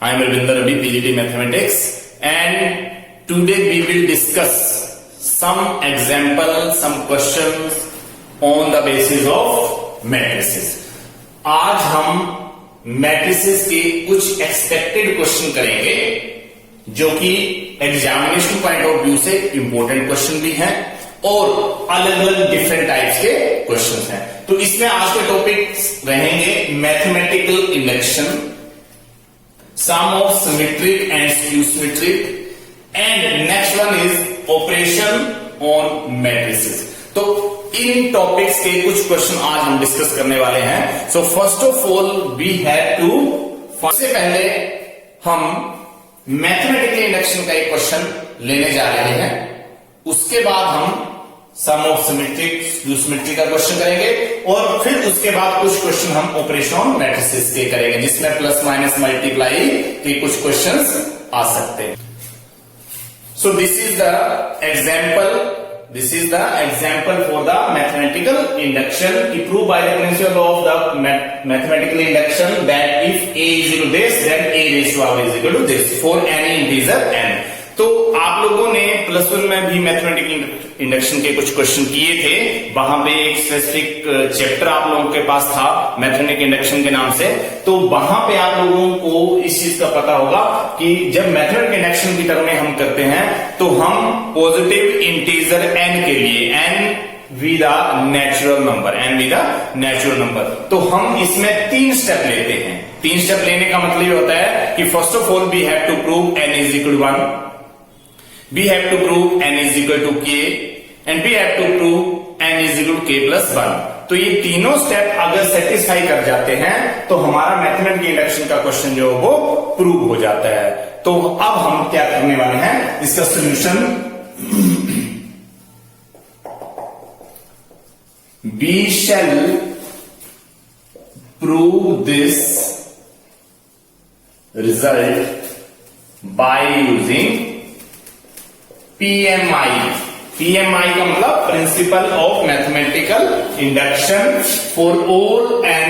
I am Ravinder Ravi, PGT Mathematics, and today we will discuss some examples, some questions on the basis of matrices. आज हम matrices के कुछ expected question करेंगे जो कि examination point of view से important question भी हैं और अलग अलग डिफरेंट टाइप्स के क्वेश्चन हैं। तो इसमें आज के टॉपिक्स रहेंगे mathematical induction, sum of symmetric and skew symmetric, and next one is operation on matrices. तो इन टॉपिक्स के कुछ क्वेश्चन आज हम डिस्कस करने वाले हैं। So first of all we have to, सबसे पहले हम मैथमेटिकल इंडक्शन का एक क्वेश्चन लेने जा रहे हैं, उसके बाद हम सम ऑफ सिमेट्रिक स्क्यू सिमेट्रिक का क्वेश्चन करेंगे और फिर उसके बाद कुछ क्वेश्चन हम ऑपरेशन ऑन मैट्रिसेस के करेंगे जिसमें प्लस माइनस मल्टीप्लाई के कुछ क्वेश्चंस आ सकते हैं। So this is the example for the mathematical induction की prove by the principle of the mathematical induction that if a is equal to this then a raised to r is equal to this for any integer n। तो आप लोगों ने plus one में भी mathematical induction के कुछ question किए थे, वहां पे एक स्पेसिफिक चैप्टर आप लोगों के पास था मैथमेटिकल इंडक्शन के नाम से। तो वहां पे आप लोगों को इस चीज का पता होगा कि जब मैथमेटिकल इंडक्शन की टर्म में हम करते हैं तो हम पॉजिटिव इंटीजर n के लिए n विद नेचुरल नंबर, तो हम इसमें 3 स्टेप लेते हैं। 3 स्टेप लेने का मतलब ये होता है कि first of all we have to prove n is equal to 1, we have to prove n is equal to k and we have to prove n is equal to k plus 1। तो ये तीनों step अगर satisfy कर जाते हैं तो हमारा mathematical induction का क्वेश्चन जो वो प्रूव हो जाता है। तो अब हम क्या करने वाले हैं, इसका solution we shall prove this result by using PMI का मतलब principle of mathematical induction for all n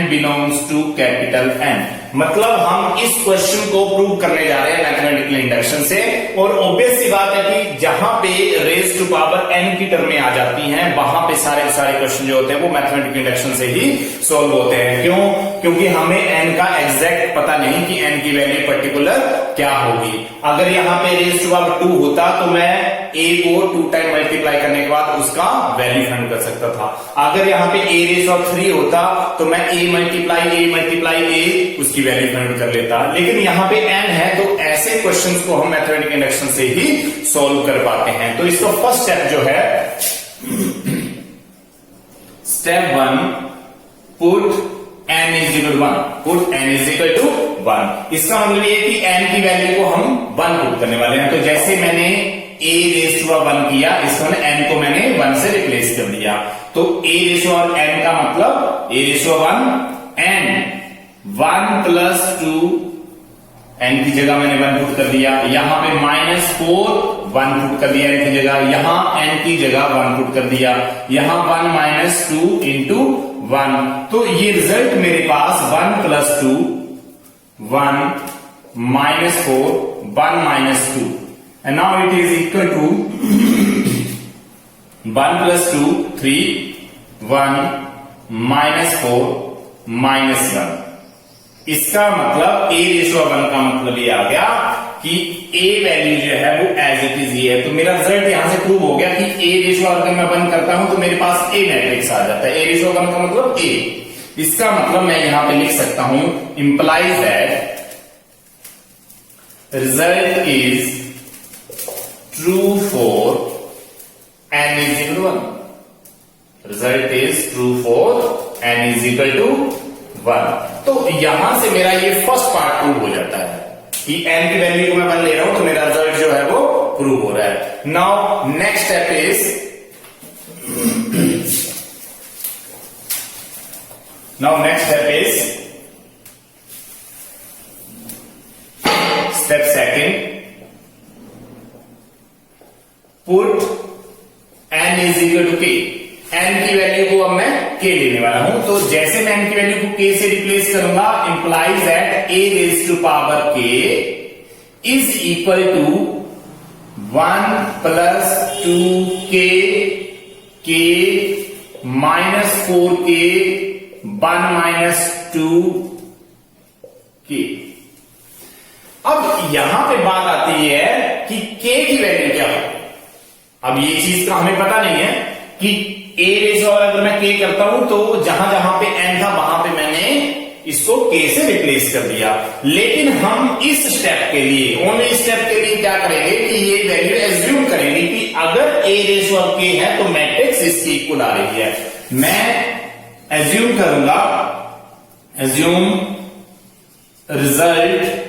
belongs to capital N। मतलब हम इस क्वेश्चन को प्रूव करने जा रहे हैं मैथमेटिकल इंडक्शन से, और ऑब्वियस सी बात है कि जहां पे रेज टू पावर n की टर्में आ जाती हैं वहां पे सारे क्वेश्चन जो होते हैं वो मैथमेटिकल इंडक्शन से ही सॉल्व होते हैं। क्यों? क्योंकि हमें n का एग्जैक्ट पता नहीं कि n की वैल्यू पर्टिकुलर क्या होगी। अगर यहाँ पे रेज टू पावर 2 होता तो मैं a को 2 टाइम मल्टीप्लाई करने के बाद उसका वैल्यू फाइंड कर सकता था। अगर यहाँ पे a रेज ऑफ 3 होता तो मैं a मल्टीप्लाई a उसकी वैल्यू फाइंड कर लेता। लेकिन यहाँ पे n है तो ऐसे क्वेश्चंस को हम मैथमेटिकल इंडक्शन से ही सॉल्व कर पाते हैं। तो इसका फर्स्ट स्टेप जो है, step 1, put n is equal to 1। इसका मतलब ये कि n की वैल्यू को हम 1 पुट करने वाले हैं। तो जैसे मैंने a रेज टू 1 किया, इसमें n को मैंने 1 से रिप्लेस कर दिया। तो a रेज टू n का मतलब a raise to 1 n 1 plus 2, n की जगह मैंने 1 पुट कर दिया। यहां पे -4 1 पुट कर दिया n की जगह, यहां n की जगह 1 पुट कर दिया, यहां 1 - 2 इंटू 1। तो ये रिजल्ट मेरे पास 1 plus 2 1 -4 1 - 2 and now it is equal to 1 plus 2 3 1 -4 -1। इसका मतलब a रेशो 1 का मतलब ये आ गया कि a वैल्यू जो है वो एज इट इज ये है। तो मेरा रिजल्ट यहां से प्रूव हो गया कि a रेशो अगर मैं 1 करता हूं तो मेरे पास a मैट्रिक्स आ जाता है। a रेशो 1 का मतलब a। इसका मतलब मैं यहां पे लिख सकता हूं implies that result is true for n is equal to 1। Result is true for n is equal to 1। तो यहां से मेरा ये फर्स्ट पार्ट प्रूव हो जाता है कि n की वैल्यू को मैं 1 ले रहा हूं तो मेरा रिजल्ट जो है वो प्रूव हो रहा है। Now next step is, step second, put n is equal to k। n की वैल्यू को अब मैं k लेने वाला हूं। तो जैसे मैं n की वैल्यू को k से रिप्लेस करूंगा, implies that a raise to power k is equal to 1 plus 2k k minus 4k 1 minus 2k। अब यहां पे बात आती है कि k की वैल्यू क्या है। अब ये चीज का हमें पता नहीं है कि a रेज और अगर मैं k करता हूं तो जहां जहां पे n था वहां पे मैंने इसको k से रिप्लेस कर दिया। लेकिन हम इस स्टेप के लिए, ओनली स्टेप के लिए क्या करेंगे कि ये वैल्यू एज्यूम करेंगे कि अगर a रेज और k है तो मैट्रिक्स इसकी इक्वल आ रही है। मैं एज्यूम करूंगा, assume result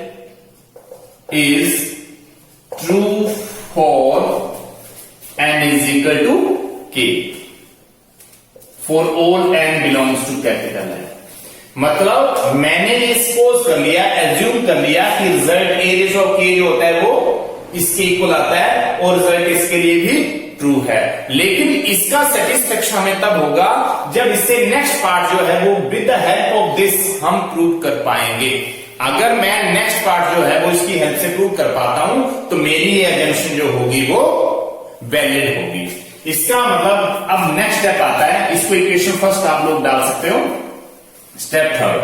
is true for n is equal to k for all n belongs to capital N। मतलब मैंने ये सपोज कर लिया, एज्यूम कर लिया कि result a raise of k जो होता है वो इसके इक्वल आता है और रिजल्ट इसके लिए भी ट्रू है। लेकिन इसका सेटिस्फेक्शन हमें तब होगा जब इससे नेक्स्ट पार्ट जो है वो with the help of this हम प्रूव कर पाएंगे। अगर मैं नेक्स्ट पार्ट जो है वो इसकी हेल्प से प्रूव कर पाता हूं तो मेरी ये एजम्पशन जो होगी वो वैलिड होगी। इसका मतलब अब नेक्स्ट स्टेप आता है, इसको इक्वेशन फर्स्ट आप लोग डाल सकते हो। Step third,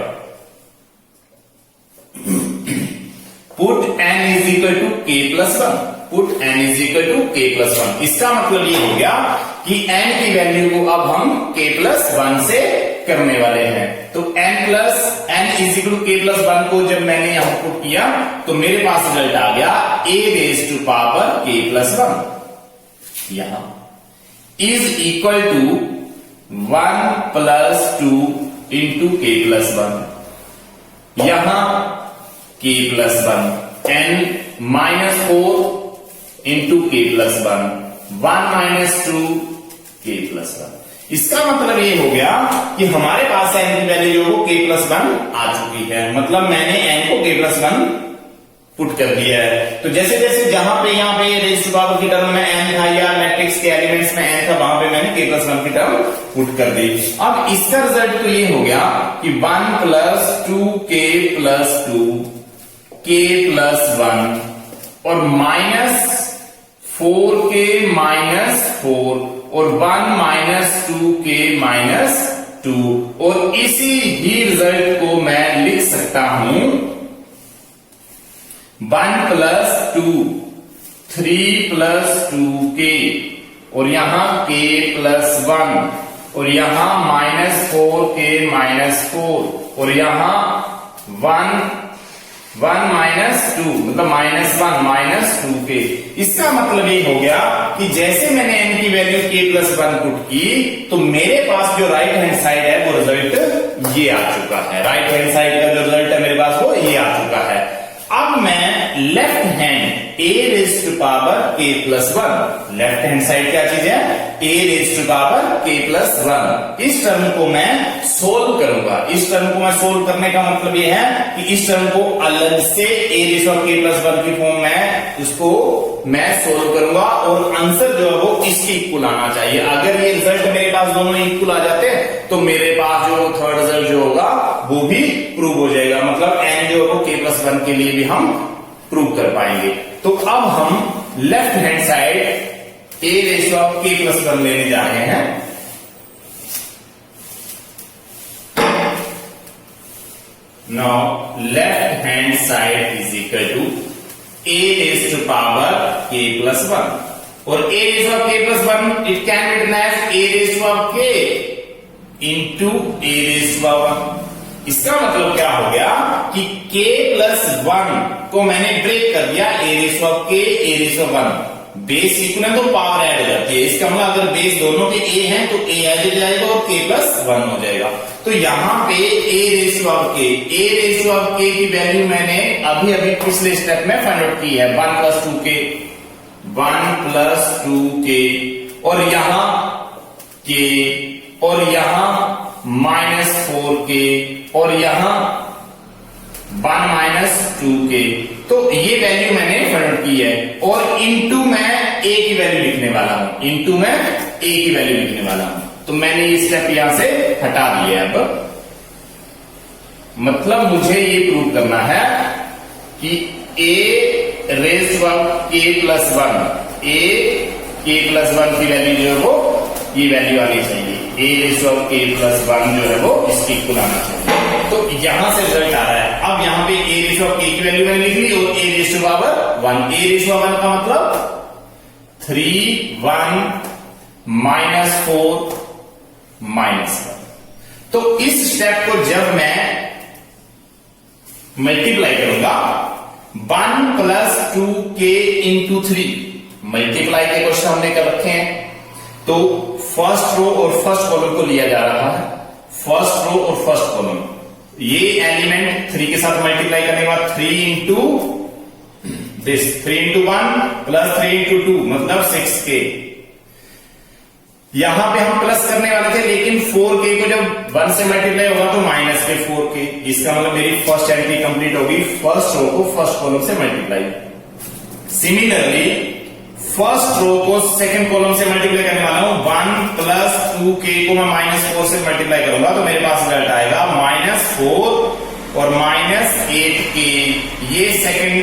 put n is equal to k plus 1, put n is equal to k plus 1। इसका मतलब ये हो गया कि n की वैल्यू को अब हम k प्लस 1 से करने वाले हैं। तो n is equal to k plus 1 को जब मैंने यहां पुट किया तो मेरे पास रिजल्ट आ गया a raise to power k plus 1 यहां is equal to 1 plus 2 into k plus 1, यहां k plus 1 n minus 4 into k plus 1 1 minus 2 k plus 1। इसका मतलब ये हो गया कि हमारे पास n की वैल्यू जो k प्लस 1 आ चुकी है। मतलब मैंने n को k प्लस 1 पुट कर दिया है। तो जैसे जैसे जहां पे यहाँ पे रेज़ टू पावर की टर्म में n था या मैट्रिक्स के एलिमेंट्स में n था वहां पे मैंने k प्लस 1 की टर्म पुट कर दी। अब इसका रिजल्ट तो ये हो गया कि 1 plus 2k plus 2 k plus 1 और माइनस 4k माइनस 4 और 1 माइनस 2k माइनस 2, और इसी ही रिजल्ट को मैं लिख सकता हूं 1 प्लस 2 3 प्लस 2k और यहां k प्लस 1 और यहां माइनस 4k माइनस 4 और यहां 1 माइनस 2 मतलब माइनस 1 माइनस 2k। इसका मतलब ये हो गया कि जैसे मैंने n की वैल्यू k प्लस 1 पुट की तो मेरे पास जो राइट हैंड साइड है वो रिजल्ट ये आ चुका है। राइट हैंड साइड का जो रिजल्ट है मेरे पास वो ये आ चुका है। अब मैं left hand a raise to power k plus 1, left hand side क्या चीज है a raise to power k plus 1, इस टर्म को मैं सोल्व करूंगा। इस टर्म को मैं सोल्व करने का मतलब ये है कि इस टर्म को अलग से a raise of k plus 1 की फॉर्म में उसको मैं सोल्व करूंगा और आंसर जो है वो इसकी इक्वल आना चाहिए। अगर ये रिजल्ट मेरे पास दोनों इक्वल आ जाते हैं तो मेरे पास जो थर्ड रिजल्ट जो होगा वो भी प्रूव हो जाएगा। मतलब n जो है वो k प्लस 1 के लिए भी हम प्रूव कर पाएंगे। तो अब हम left hand side a ratio of k plus 1 लेने जा रहे हैं। Now left hand side is equal to a raise to power k plus 1 और a raise of k plus 1 it can be written as a raise of k into a raise power 1। इसका मतलब क्या हो गया कि k plus 1 को मैंने break कर दिया a raise of k a raise of 1, base equal है तो पावर ऐड हो जाती है। इसका मतलब अगर बेस दोनों के a हैं तो a ऐड हो जाएगा और k प्लस 1 हो जाएगा। तो यहां पे a रेशियो ऑफ k की वैल्यू मैंने अभी अभी पिछले स्टेप में फाइंड आउट की है 1 प्लस 2k और यहां k और यहां माइनस 4k और यहां 1 माइनस 2k। तो ये वैल्यू मैंने फाइंड आउट की है और इनटू मैं a की वैल्यू लिखने वाला हूं, तो मैंने ये स्टेप यहां से हटा दिए। अब मतलब मुझे ये प्रूव करना है कि a raise to k plus 1, a k plus 1 की वैल्यू जो है वो ये वैल्यू आनी चाहिए, a raise to k plus 1 जो है वो इसकी इक्वल आना चाहिए। तो यहां से रिजल्ट आ रहा है। अब यहां पे a रेज़ टू k की वैल्यू मैंने लिख ली और a raise to power 1, a raise to 1 का मतलब 3 1 माइनस 4 माइनस 1। तो इस स्टेप को जब मैं मल्टीप्लाई करूंगा 1 प्लस 2k इंटू 3, मल्टीप्लाई के क्वेश्चन हमने कर रखे हैं, तो फर्स्ट रो और फर्स्ट कॉलम को लिया जा रहा है। फर्स्ट रो और फर्स्ट कॉलम, ये एलिमेंट 3 के साथ मल्टीप्लाई करने के बाद 3 into this, 3 into 1 plus 3 into 2 मतलब 6k। यहां पे हम प्लस करने वाले थे, लेकिन 4k को जब 1 से मल्टीप्लाई होगा तो माइनस के 4k। इसका मतलब मेरी फर्स्ट एंट्री कंप्लीट होगी, फर्स्ट रो को फर्स्ट कॉलम से मल्टीप्लाई। सिमिलरली फर्स्ट रो को सेकंड कॉलम से मल्टीप्लाई करने वाला हूं, 1 प्लस 2k को मैं माइनस 4 से मल्टीप्लाई करूंगा तो मेरे पास रिजल्ट आएगा माइनस 4 और माइनस 8k। ये सेकंड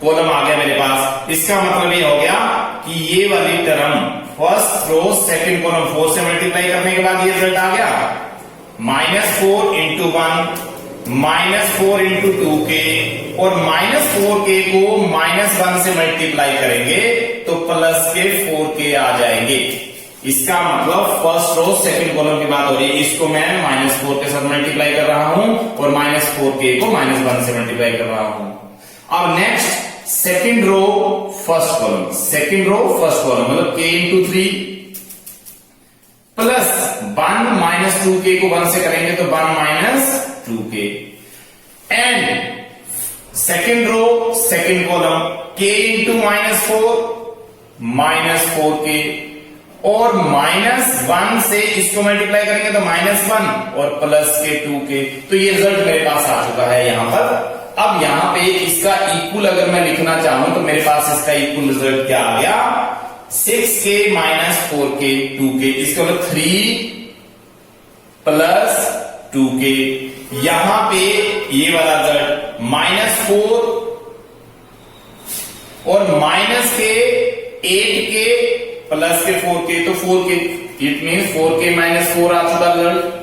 कॉलम आ गया मेरे पास। इसका मतलब ये हो गया कि ये वाली term first row second column 4 से मल्टीप्लाई करने के बाद ये रिजल्ट आ गया minus 4 into 1 minus 4 into 2k, और माइनस 4k को माइनस 1 से मल्टीप्लाई करेंगे तो प्लस के 4k आ जाएंगे। इसका मतलब फर्स्ट रो सेकंड कॉलम की बात हो रही है, इसको मैं माइनस 4 के साथ मल्टीप्लाई कर रहा हूं और माइनस 4k को माइनस 1 से मल्टीप्लाई कर रहा हूं। अब next second row first column, second row first column मतलब k into 3 plus 1 minus 2k को 1 से करेंगे तो 1 minus 2k, and second row second column k into minus 4 minus 4k, और माइनस 1 से इसको मल्टीप्लाई करेंगे तो माइनस 1 और प्लस के 2k। तो ये रिजल्ट मेरे पास आ चुका है यहां पर। अब यहां पे इसका इक्वल अगर मैं लिखना चाहूं तो मेरे पास इसका इक्वल रिजल्ट क्या आ गया, 6k माइनस 4k 2k, इसका मतलब 3 प्लस 2k। यहां पे ये वाला रिजल्ट माइनस 4 और माइनस के 8k प्लस के 4k, तो 4k it mean 4k minus 4 आ चुका रिजल्ट।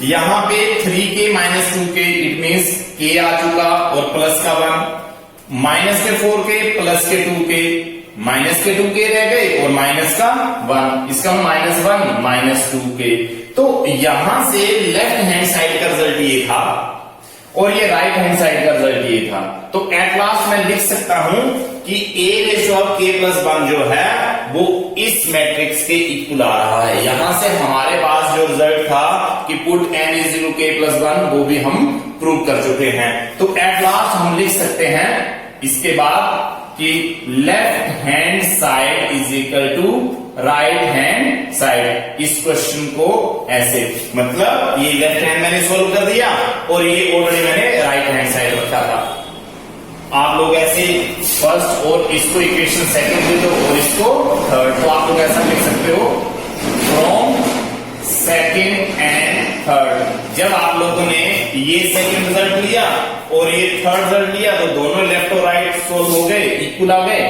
यहां पे 3k minus 2k it means k आ चुका और प्लस का 1, माइनस के 4k प्लस के 2k, माइनस के 2k रह गए और माइनस का 1, इसका माइनस 1 माइनस 2k। तो यहां से लेफ्ट हैंड साइड का रिजल्ट ये था और ये राइट हैंड साइड का रिजल्ट ये था। तो एट लास्ट मैं लिख सकता हूं कि a ratio of k plus 1 जो है वो इस मैट्रिक्स के इक्वल आ रहा है। यहां से हमारे पास जो रिजल्ट था कि put n is equal k plus 1 वो भी हम प्रूव कर चुके हैं। तो एट लास्ट हम लिख सकते हैं इसके बाद कि left hand side is equal to right hand side. इस क्वेश्चन को ऐसे, मतलब ये लेफ्ट हैंड मैंने सोल्व कर दिया और ये ऑलरेडी मैंने राइट हैंड साइड रखा था। आप लोग ऐसे फर्स्ट और इसको इक्वेशन सेकंड दे दो और इसको थर्ड, तो आप लोग ऐसा लिख सकते हो फ्रॉम सेकंड एंड थर्ड। जब आप लोगों ने ये सेकंड रिजल्ट लिया और ये थर्ड रिजल्ट लिया तो दोनों लेफ्ट और राइट सोल्व हो गए, इक्वल आ गए।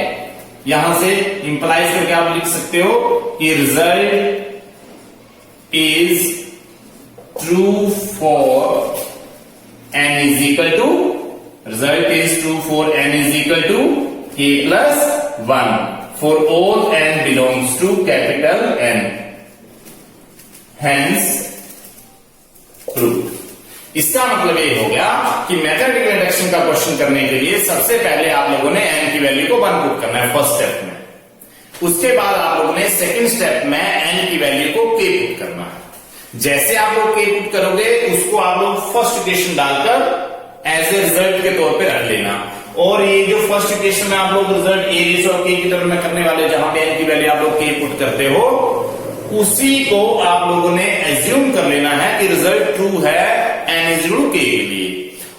यहां से इंप्लाइज करके आप लिख सकते हो कि result is true for n is equal to, result is true for n is equal to k plus 1 for all n belongs to capital N. Hence proved. इसका मतलब ये हो गया कि मैथमेटिकल इंडक्शन का क्वेश्चन करने के लिए सबसे पहले आप लोगों ने n की वैल्यू को 1 पुट करना है फर्स्ट स्टेप में। उसके बाद आप लोगों ने सेकंड स्टेप में n की वैल्यू को k पुट करना है। जैसे आप लोग k पुट करोगे उसको आप लोग फर्स्ट इक्वेशन डालकर एज ए रिजल्ट के तौर पे रख लेना। और ये जो फर्स्ट इक्वेशन में आप लोग result a ratio of k की टर्म में करने वाले, जहां पे n की वैल्यू आप लोग k पुट करते हो, उसी को आप लोगों ने एज्यूम कर लेना है कि रिजल्ट ट्रू है n is equal to k के लिए।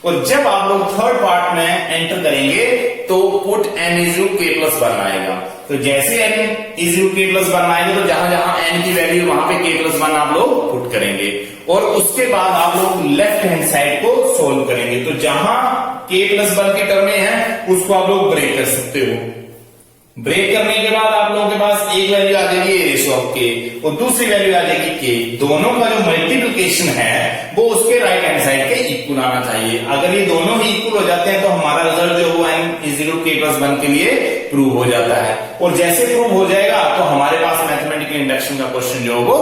और जब आप लोग थर्ड पार्ट में एंटर करेंगे तो put n is to k plus 1 आएगा। तो जैसे n is to k plus 1 आएगा तो जहां जहां n की वैल्यू वहां पे k प्लस 1 आप लोग पुट करेंगे और उसके बाद आप लोग लेफ्ट हैंड साइड को सोल्व करेंगे। तो जहां k प्लस 1 की टर्में हैं उसको आप लोग ब्रेक कर सकते हो। ब्रेक करने के बाद आप लोगों के पास एक वैल्यू आ जाएगी a रेशो ऑफ k और दूसरी वैल्यू आ जाएगी k। दोनों का जो मल्टीप्लिकेशन है वो उसके राइट हैंड साइड के इक्वल आना चाहिए। अगर ये दोनों ही इक्वल हो जाते हैं तो हमारा रिजल्ट जो वो n is equal k plus 1 के लिए प्रूव हो जाता है और जैसे प्रूव हो जाएगा तो हमारे पास मैथमेटिकल इंडक्शन का क्वेश्चन जो वो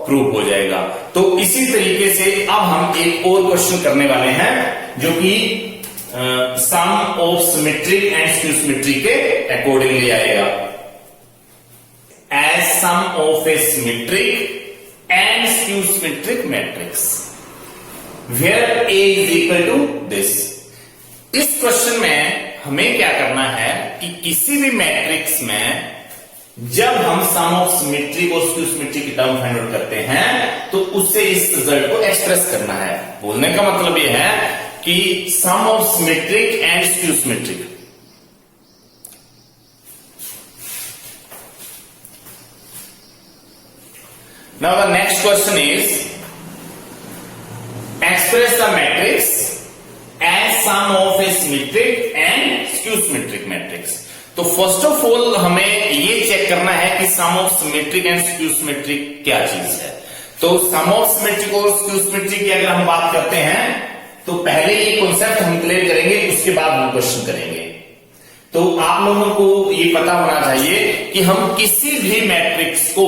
प्रूव हो जाएगा। तो इसी तरीके से अब हम एक और क्वेश्चन करने वाले हैं जो कि sum of symmetric and skew symmetry के अकॉर्डिंगली आएगा। As sum of a symmetric and skew symmetric matrix where a is equal to this. इस क्वेश्चन में हमें क्या करना है कि किसी भी मैट्रिक्स में जब हम सम ऑफ सिमेट्रिक और स्क्यू सिमेट्री की टर्म फाइंड आउट करते हैं तो उससे इस रिजल्ट को एक्सप्रेस करना है। बोलने का मतलब यह है कि sum of symmetric and skew symmetric now the next question is express the matrix as sum of a symmetric and skew symmetric matrix. तो फर्स्ट ऑफ ऑल हमें ये चेक करना है कि sum of symmetric and skew symmetric क्या चीज है। तो सम ऑफ सिमेट्रिक और स्क्यू सिमेट्रिक की अगर हम बात करते हैं तो पहले ये कॉन्सेप्ट हम क्लियर करेंगे उसके बाद हम क्वेश्चन करेंगे। तो आप लोगों को ये पता होना चाहिए कि हम किसी भी मैट्रिक्स को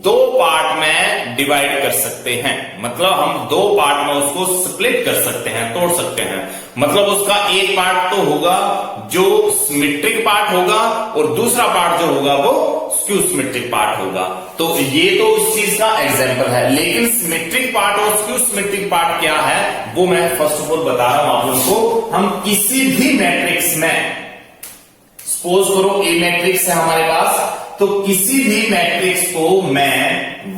दो पार्ट में डिवाइड कर सकते हैं। मतलब हम दो पार्ट में उसको स्प्लिट कर सकते हैं, तोड़ सकते हैं। मतलब उसका एक पार्ट तो होगा जो सिमेट्रिक पार्ट होगा और दूसरा पार्ट जो होगा वो स्क्यू सिमेट्रिक पार्ट होगा। तो ये तो उस चीज का एग्जांपल है, लेकिन सिमेट्रिक पार्ट और स्क्यू सिमेट्रिक पार्ट क्या है वो मैं फर्स्ट ऑफ ऑल बता रहा हूं आप लोगों को। हम किसी भी मैट्रिक्स में, सपोज करो ए मैट्रिक्स है हमारे पास, तो किसी भी मैट्रिक्स को मैं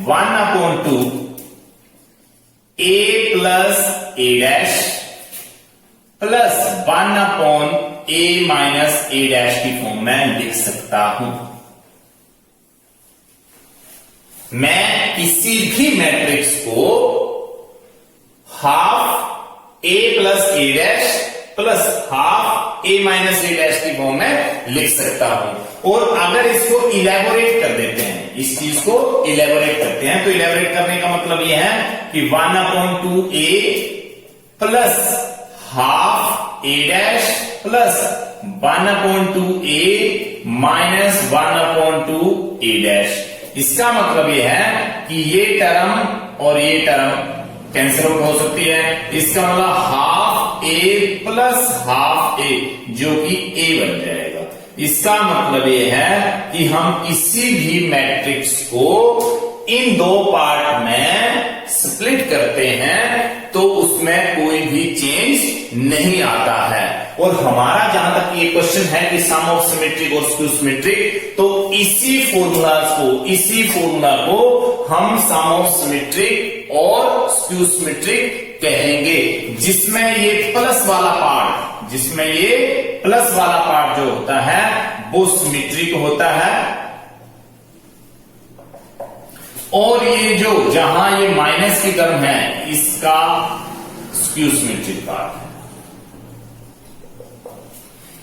1/2 a plus a dash plus 1/a minus a dash की फॉर्म में लिख सकता हूं। मैं किसी भी मैट्रिक्स को half a plus a dash plus half a minus a dash की फॉर्म में लिख सकता हूं। और अगर इसको इलेबोरेट कर देते हैं, इस चीज को इलेबोरेट करते हैं, तो इलेबोरेट करने का मतलब यह है कि 1/2a plus half a dash plus 1/2a minus 1/2a dash. इसका मतलब यह है कि ये टर्म और ये टर्म कैंसिल आउट हो सकती है। इसका मतलब half a plus half a जो कि a बन जाएगा। इसका मतलब यह है कि हम किसी भी मैट्रिक्स को इन दो पार्ट में स्प्लिट करते हैं तो उसमें कोई भी चेंज नहीं आता है। और हमारा जहां तक ये क्वेश्चन है कि सम ऑफ सिमेट्रिक और स्क्यू सिमेट्रिक, तो इसी फॉर्मूला को हम सम ऑफ सिमेट्रिक और स्क्यू सिमेट्रिक कहेंगे, जिसमें ये प्लस वाला पार्ट जो होता है वो सिमेट्रिक होता है और ये जो जहां ये माइनस की टर्म है इसका स्क्यू सिमेट्रिक पार्ट है।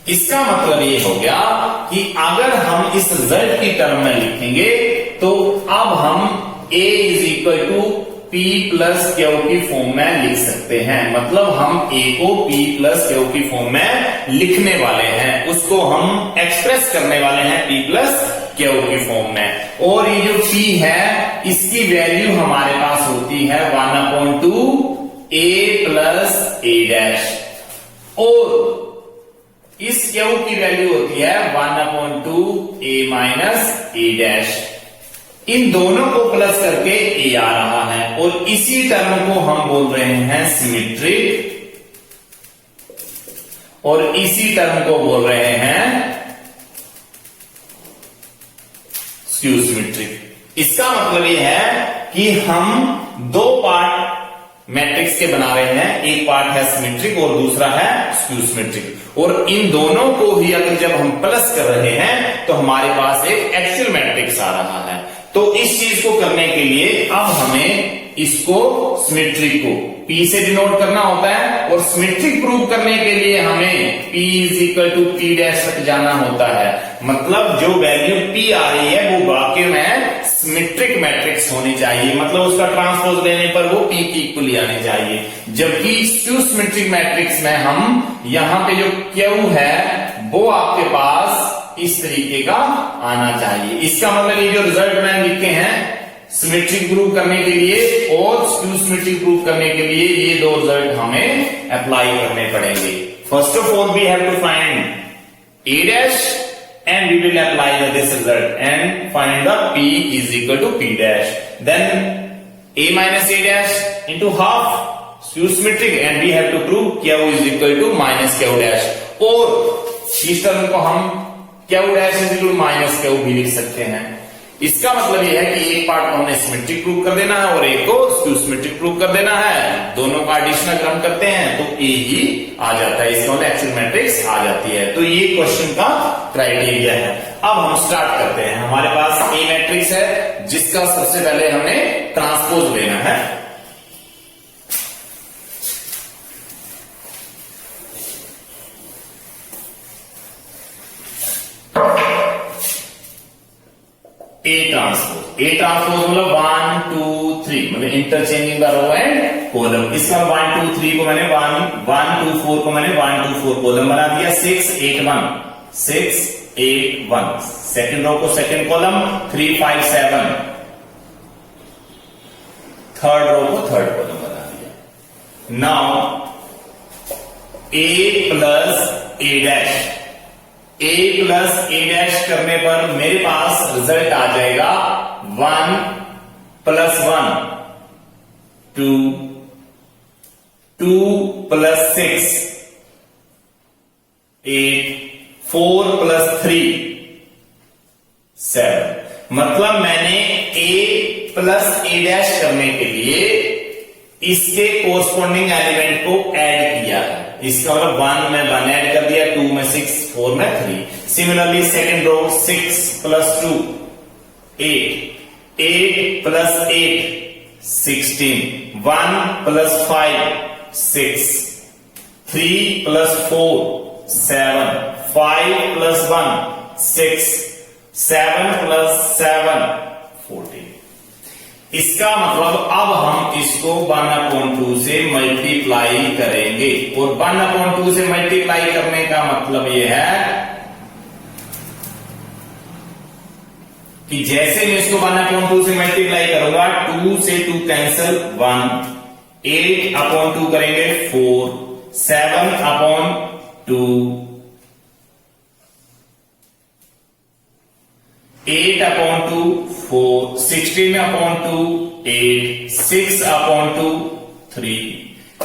इसका मतलब ये हो गया कि अगर हम इस रिजल्ट की टर्म में लिखेंगे तो अब हम a is equal to p plus q की फॉर्म में लिख सकते हैं। मतलब हम a को p प्लस क्यू की फॉर्म में लिखने वाले हैं, उसको हम एक्सप्रेस करने वाले हैं p प्लस क्यू की फॉर्म में। और ये जो p है इसकी वैल्यू हमारे पास होती है 1/2a प्लस a डैश और इस क्यू की वैल्यू होती है 1/2a माइनस a डैश। इन दोनों को प्लस करके a आ रहा है और इसी टर्म को हम बोल रहे हैं सिमेट्रिक और इसी टर्म को बोल रहे हैं स्क्यू सिमेट्रिक। इसका मतलब यह है कि हम दो पार्ट मैट्रिक्स के बना रहे हैं, एक पार्ट है सिमेट्रिक और दूसरा है स्क्यू सिमेट्रिक, और इन दोनों को ही अगर जब हम प्लस कर रहे हैं तो हमारे पास एक एक्चुअल मैट्रिक्स आ रहा है। तो इस चीज को करने के लिए अब हमें इसको सिमेट्रिक को P से डिनोट करना होता है, और सिमेट्रिक प्रूव करने के लिए हमें P = P' तक जाना होता है। मतलब जो वैल्यू P आ रही है वो वाकई में सिमेट्रिक मैट्रिक्स होनी चाहिए, मतलब उसका ट्रांसपोज लेने पर वो P की इक्वली आनी चाहिए। जबकि स्क्यू सिमेट्रिक मैट्रिक्स में हम यहां पे जो Q है वो आपके पास इस तरीके का आना चाहिए। इसका मतलब ये जो रिजल्ट मैंने लिखे हैं सिमेट्रिक प्रूव करने के लिए और स्क्यू सिमेट्रिक प्रूव करने के लिए, ये दो रिजल्ट हमें अप्लाई करने पड़ेंगे। First of all we have to find A' and we will apply this result and find the P = P'. Then A minus A' into half skew symmetric and we have to prove Q = minus Q', और इस term को हम Q' = minus Q भी लिख सकते हैं। इसका मतलब यह है कि एक पार्ट को हमने सिमेट्रिक प्रूव कर देना है और एक को स्क्यू सिमेट्रिक प्रूव कर देना है। दोनों का एडिशन अगर हम करते हैं तो A ही आ जाता है, इसका मतलब एक्चुअल मैट्रिक्स आ जाती है। तो ये क्वेश्चन का क्राइटेरिया है। अब हम स्टार्ट करते हैं। हमारे पास A मैट्रिक्स है जिसका सबसे पहले हमें ट्रांसपोज लेना है। A ट्रांसपोज मतलब 1 2 3, मतलब interchanging the row and column. इसका 1 2 3 को मैंने 1 2 4 को मैंने 1 2 4 कॉलम बना दिया। 6 8 1 6 8 1, सेकंड रो को सेकंड कॉलम 3 5 7, थर्ड रो को थर्ड कॉलम बना दिया। नाउ A प्लस A' करने पर मेरे पास रिजल्ट आ जाएगा 1 + 1 2 2 + 6 8 4 + 3 7। मतलब मैंने A प्लस A' करने के लिए इसके कोरस्पॉन्डिंग एलिमेंट को ऐड किया है। इसका मतलब 1 में 1 ऐड कर दिया, 2 में 6, 4 में 3। Similarly second row 6 + 2 8 8 + 8 16 1 + 5 6 3 + 4 7 5 + 1 6 7 + 7 14। इसका मतलब अब हम इसको 1/2 से मल्टीप्लाई करेंगे, और 1/2 से मल्टीप्लाई करने का मतलब यह है कि जैसे मैं इसको 1/2 से मल्टीप्लाई करूंगा, 2 से 2 कैंसिल 1, 8/2 करेंगे 4, 7/2 8/2 4, 16/2 8, 6/2 3,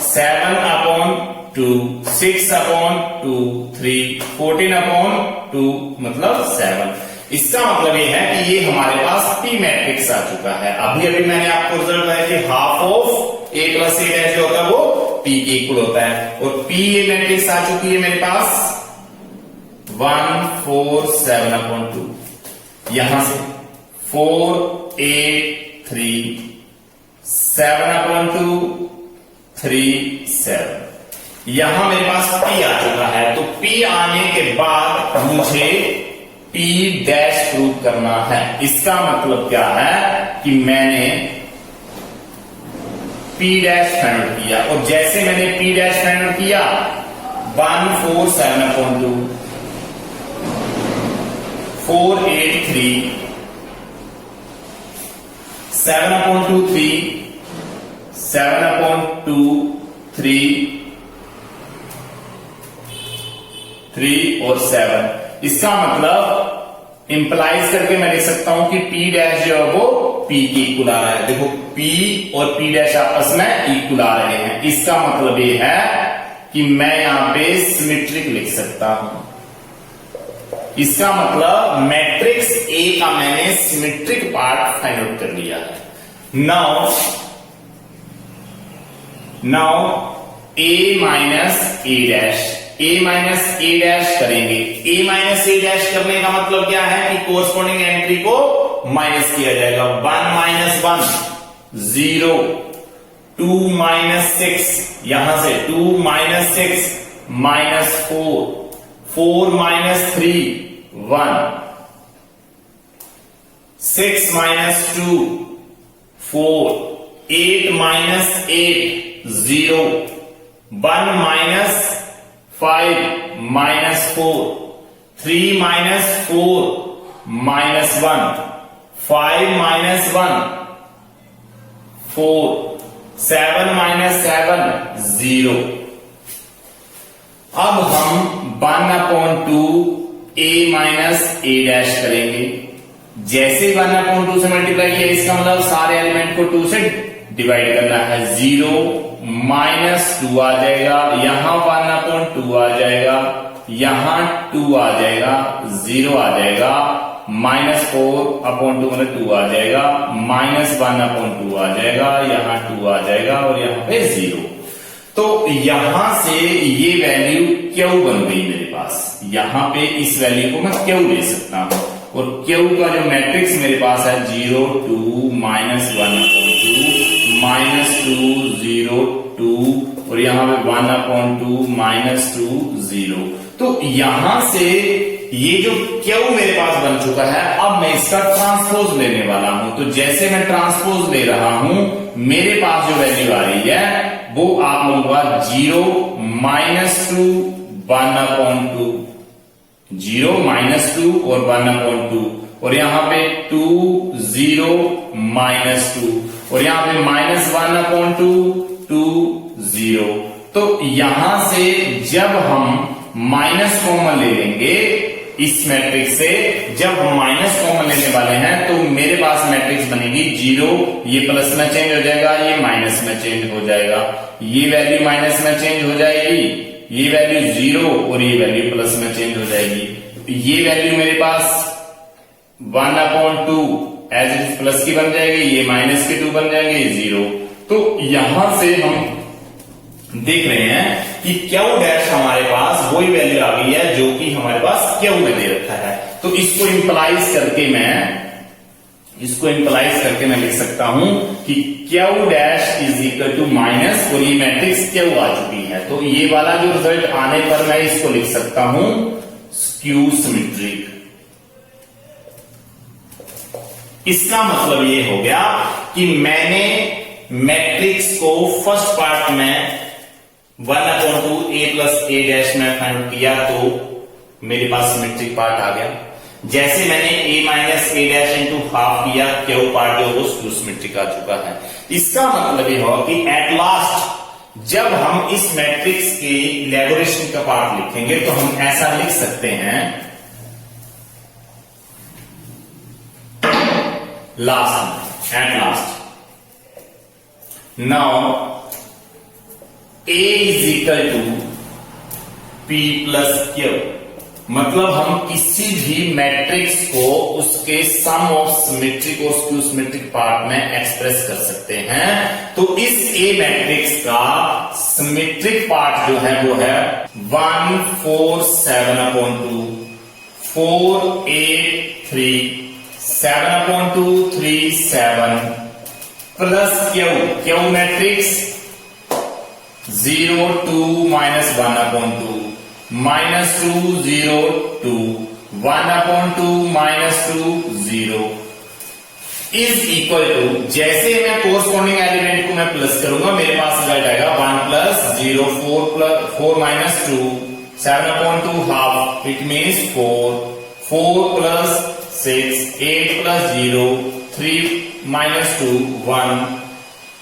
7/2 6/2 3, 14/2 मतलब 7। इसका मतलब ये है कि ये हमारे पास P मैट्रिक्स आ चुका है। अभी मैंने आपको रिजल्ट बताया कि हाफ ऑफ A + A' जो होता है वो P के इक्वल होता है, और P A मैट्रिक्स आ चुकी है मेरे पास 1 4 7/2। यहां से 4 8 3 7/2 3 7। यहां मेरे पास P आ चुका है। तो P आने के बाद मुझे P' प्रूव करना है। इसका मतलब क्या है कि मैंने P' फाइंड आउट किया, और जैसे मैंने P' फाइंड आउट किया 1 4 7/2 4 8 3 7/2 3 7/2 3 3 और 7। इसका मतलब इंप्लाइज करके मैं लिख सकता हूं कि P' जो है वो P की इक्वल आ रहा है। देखो P और P' आपस में इक्वल आ रहे हैं। इसका मतलब ये है कि मैं यहां पे सिमेट्रिक लिख सकता हूं। इसका मतलब मैट्रिक्स A का मैंने सिमेट्रिक पार्ट फाइंड आउट कर लिया है। Now now a minus A dash, a minus A dash करेंगे। a माइनस ए डैश करने का मतलब क्या है कि कोरस्पॉन्डिंग एंट्री को माइनस किया जाएगा। 1 माइनस 1 0, 2 माइनस 6, यहां से 2 minus 6 minus 4, 4 minus 3 1, 6 minus 2 4, 8 minus 8 0, 1 minus 5 minus 4, 3 minus 4 minus 1, 5 minus 1 4, 7 minus 7 0। अब हम 1/2 a माइनस ए डैश करेंगे। जैसे 1/2 से मल्टीप्लाई किया, इसका मतलब सारे एलिमेंट को 2 से डिवाइड करना है। 0 माइनस 2 आ जाएगा, यहां 1/2 आ जाएगा, यहां 2 आ जाएगा, 0 आ जाएगा, -4/2 मतलब 2 आ जाएगा, -1/2 आ जाएगा, यहां 2 आ जाएगा और यहां पे 0। तो यहां से ये वैल्यू क्यू बन गई मेरे पास। यहां पे इस वैल्यू को मैं क्यू ले सकता हूं और क्यू का जो मैट्रिक्स मेरे पास है 0 2 -1/2 -2 0 2 और यहां पे 1/2 -2 0। तो यहां से ये जो क्यू मेरे पास बन चुका है, अब मैं इसका ट्रांसपोज लेने वाला हूं। तो जैसे मैं ट्रांसपोज ले रहा हूं, मेरे पास जो वैल्यू आ रही है वो आप लोगों का 0 -2 1/2, 0 -2 और 1/2 और यहां पे 2 0 -2 और यहां पे -1/2 2 0। तो यहां से जब हम माइनस कॉमन ले लेंगे इस मैट्रिक्स से, जब हम माइनस कॉमन लेने वाले हैं तो मेरे पास मैट्रिक्स बनेगी 0, ये प्लस में चेंज हो जाएगा, ये माइनस में चेंज हो जाएगा, ये वैल्यू माइनस में चेंज हो जाएगी, ये वैल्यू 0 और ये वैल्यू प्लस में चेंज हो जाएगी। ये वैल्यू मेरे पास 1/2 एज इट इज प्लस की बन जाएगी, ये माइनस के 2 बन जाएंगे, 0। तो यहां से हम देख रहे हैं कि क्यू डैश हमारे पास वही वैल्यू आ गई है जो कि हमारे पास क्यू में दे रखा है। तो इसको इंप्लाइज करके मैं लिख सकता हूं कि q dash is equal to minus, और ये मैट्रिक्स क्यू आ चुकी है। तो ये वाला जो रिजल्ट आने पर मैं इसको लिख सकता हूं स्क्यू सिमेट्रिक। इसका मतलब ये हो गया कि मैंने मैट्रिक्स को फर्स्ट पार्ट में 1/2 a प्लस ए डैश में फाइंड किया तो मेरे पास सिमेट्रिक पार्ट आ गया। जैसे मैंने a minus A dash into half किया, क्यू पार्ट जो वो स्क्यू सिमेट्रिक आ चुका है। इसका मतलब ये होगा कि एट लास्ट जब हम इस मैट्रिक्स के इलैबोरेशन का पार्ट लिखेंगे तो हम ऐसा लिख सकते हैं, at last now A is equal to P plus q. मतलब हम किसी भी मैट्रिक्स को उसके सम ऑफ सिमेट्रिक और स्क्यू सिमेट्रिक पार्ट में एक्सप्रेस कर सकते हैं। तो इस A मैट्रिक्स का सिमेट्रिक पार्ट जो है वो है 1 4 7/2 4 8 3 7/2 3 7 plus q matrix 0 2 -1/2 -2 0 2 1/2 -2 0 is equal to, जैसे मैं कोरस्पॉन्डिंग एलिमेंट को मैं प्लस करूंगा मेरे पास रिजल्ट आएगा 1 plus 0 4 minus 2 7/2 half, it means 4 plus 6 8 plus 0 3 minus 2 1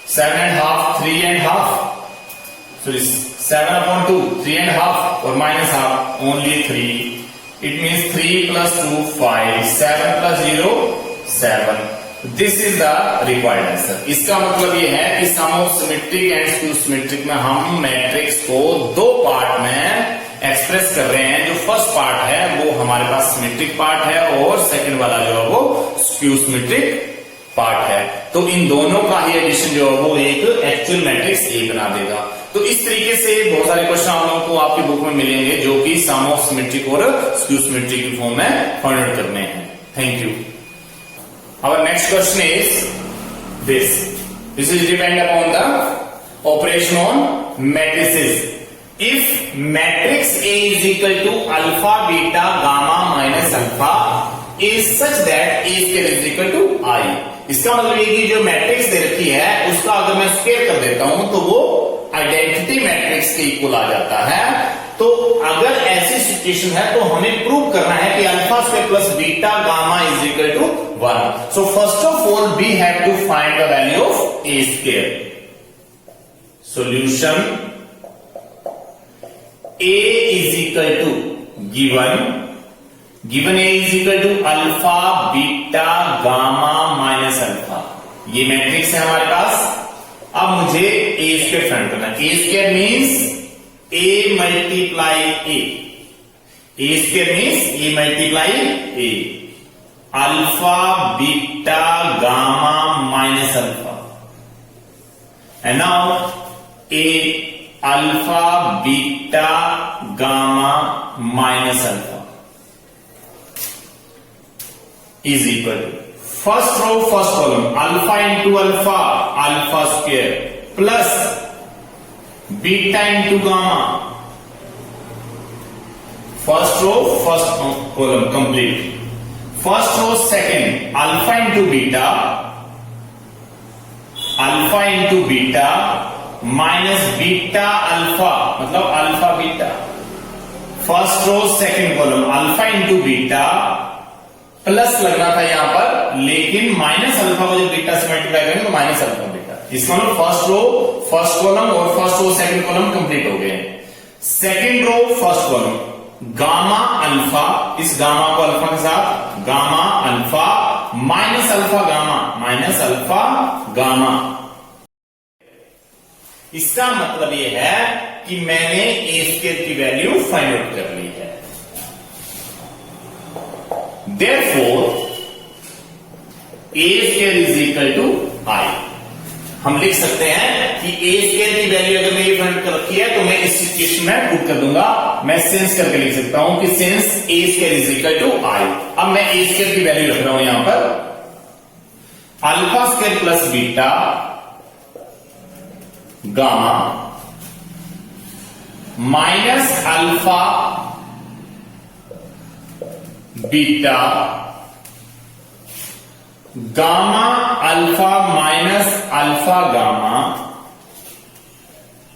7.5 3.5, so it's 7/2 3.5 or minus half, only 3. It means 3 plus 2 5 7 plus 0 7. This is the required answer. इसका मतलब ये है कि sum of symmetric and skew symmetric में हम मैट्रिक्स को दो पार्ट में एक्सप्रेस कर रहे हैं। जो फर्स्ट पार्ट है वो हमारे पास सिमेट्रिक पार्ट है और सेकंड वाला जो है वो स्क्यू सिमेट्रिक पार्ट है, तो इन दोनों का ही एडिशन जो है वो एक एक्चुअल मैट्रिक्स ए बना देगा। तो इस तरीके से बहुत सारे क्वेश्चन आप लोगों को आपकी बुक में मिलेंगे जो कि सम ऑफ सिमेट्रिक और स्क्यू सिमेट्रिक की फॉर्म में फाइंड आउट करने हैं। Thank you. Our next question is this. This is depend upon the operation on matrices. If matrix A is equal to alpha, beta, gamma minus alpha is such that A square is equal to I. इसका मतलब ये कि जो matrix दे रखी है उसका अगर मैं स्क्वायर कर देता हूं तो वो आइडेंटिटी मैट्रिक्स के इक्वल आ जाता है। तो अगर ऐसी सिचुएशन है तो हमें प्रूव करना है कि alpha square plus beta gamma is equal to 1। So first of all we have to find the value of A square. Solution A is equal to given A is equal to alpha beta gamma minus alpha. ये matrix है हमारे पास। अब मुझे ए square find करना है। A square means A multiply A. A square means A multiply A. Alpha, beta, gamma minus alpha. And now A alpha, beta, gamma minus alpha is equal to first row, first column, alpha into alpha, alpha square plus beta into gamma. First row first column complete. First row second alpha into beta minus beta alpha मतलब alpha beta. First row second column alpha into beta plus लगना था यहां पर, लेकिन minus alpha को जब beta से multiply करेंगे तो माइनस अल्फा बीटा। इसका मतलब फर्स्ट रो फर्स्ट कॉलम और first row second column complete हो गए। Second row first column gamma alpha, इस गामा को अल्फा के साथ gamma alpha minus alpha gamma. इसका मतलब यह है कि मैंने ए स्क्वायर की वैल्यू फाइंड आउट कर ली है। Therefore, A square is equal to I. हम लिख सकते हैं कि A square की वैल्यू अगर मेरी फाइंड कर रखी है तो मैं इस सिचुएशन में पुट कर दूंगा। मैं सिंस करके लिख सकता हूं कि since A square is equal to I। अब मैं A square की वैल्यू रख रहा हूं यहां पर alpha square plus beta gamma minus alpha beta gamma alpha minus alpha gamma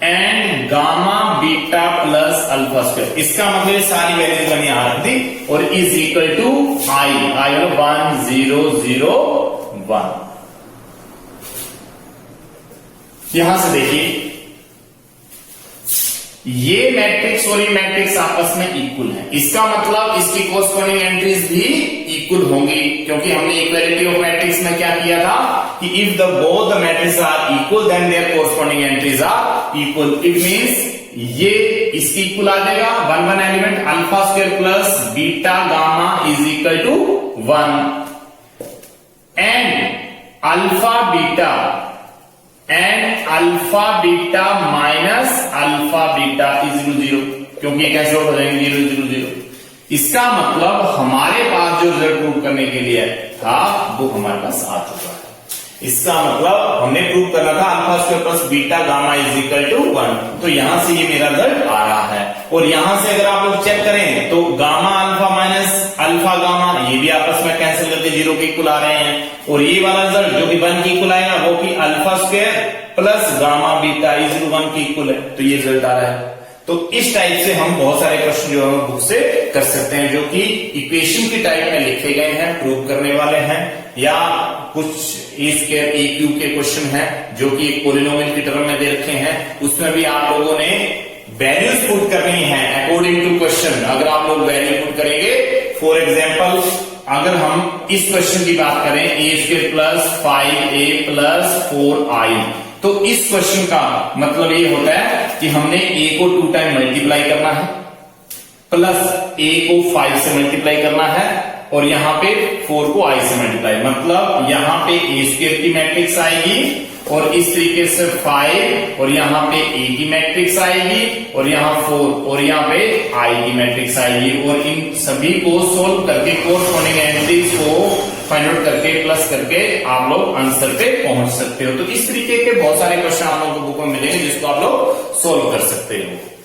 and gamma beta plus alpha square. इसका मतलब सारी वैल्यूज मैंने यहां रख दी और इज इक्वल टू आई 1 0 0 1। यहां से देखिए ये मैट्रिक्स और ये मैट्रिक्स आपस में इक्वल है। इसका मतलब इसकी कोरस्पॉन्डिंग एंट्रीज भी इक्वल होंगी, क्योंकि हमने इक्वालिटी ऑफ मैट्रिक्स में क्या किया था कि if the both the matrix are equal then their corresponding entries are equal. It means ये इसकी इक्वल आ जाएगा 1 1 element alpha square plus beta gamma is equal to 1 and alpha beta and alpha beta minus alpha beta is 0 क्योंकि ये कैसे हो जाएंगे 0 0 0। इसका मतलब हमारे पास जो रिजल्ट प्रूव करने के लिए था वो हमारे पास आ चुका है। इसका मतलब हमने प्रूव करना था alpha square plus beta gamma is equal to 1। तो यहां से ये मेरा रिजल्ट आ रहा है। और यहां से अगर आप लोग चेक करें तो gamma alpha minus alpha gamma ये भी आपस में कैंसिल करके 0 के इक्वल आ रहे हैं। और ये वाला रिजल्ट जो कि 1 के इक्वल आएगा वो कि alpha square plus gamma beta is 1 के इक्वल है। तो ये रिजल्ट आ रहा है। तो इस टाइप से हम बहुत सारे क्वेश्चन जो है बुक से कर सकते हैं, जो कि इक्वेशन की टाइप में लिखे गए हैं, प्रूव करने वाले हैं, या कुछ ए स्क्वायर ए क्यूब के क्वेश्चन हैं जो कि पॉलिनोमियल की टर्म में दे रखे हैं। उसमें भी आप लोगों ने वैल्यूज पुट करनी है अकॉर्डिंग टू क्वेश्चन। अगर आप लोग वैल्यू पुट करेंगे, फॉर एग्जाम्पल अगर हम इस क्वेश्चन की बात करें ए square plus 5a plus 4i, तो इस क्वेश्चन का मतलब ये होता है कि हमने a को 2 टाइम मल्टीप्लाई करना है प्लस a को 5 से मल्टीप्लाई करना है और यहाँ पे 4 को I से मल्टीप्लाई, मतलब यहाँ पे A स्क्वायर की मैट्रिक्स आएगी और इस तरीके से 5 और यहाँ पे A की मैट्रिक्स आएगी और यहाँ 4 और यहाँ पे I की मैट्रिक्स आएगी और इन सभी को सोल्व करके कोरस्पॉन्डिंग एंट्रीज को फाइंड आउट करके प्लस करके आप लोग आंसर पे पहुंच सकते हो। तो इस तरीके के बहुत सारे क्वेश्चन आप लोगों को बुक में मिलेंगे जिसको आप लोग सोल्व कर सकते हो।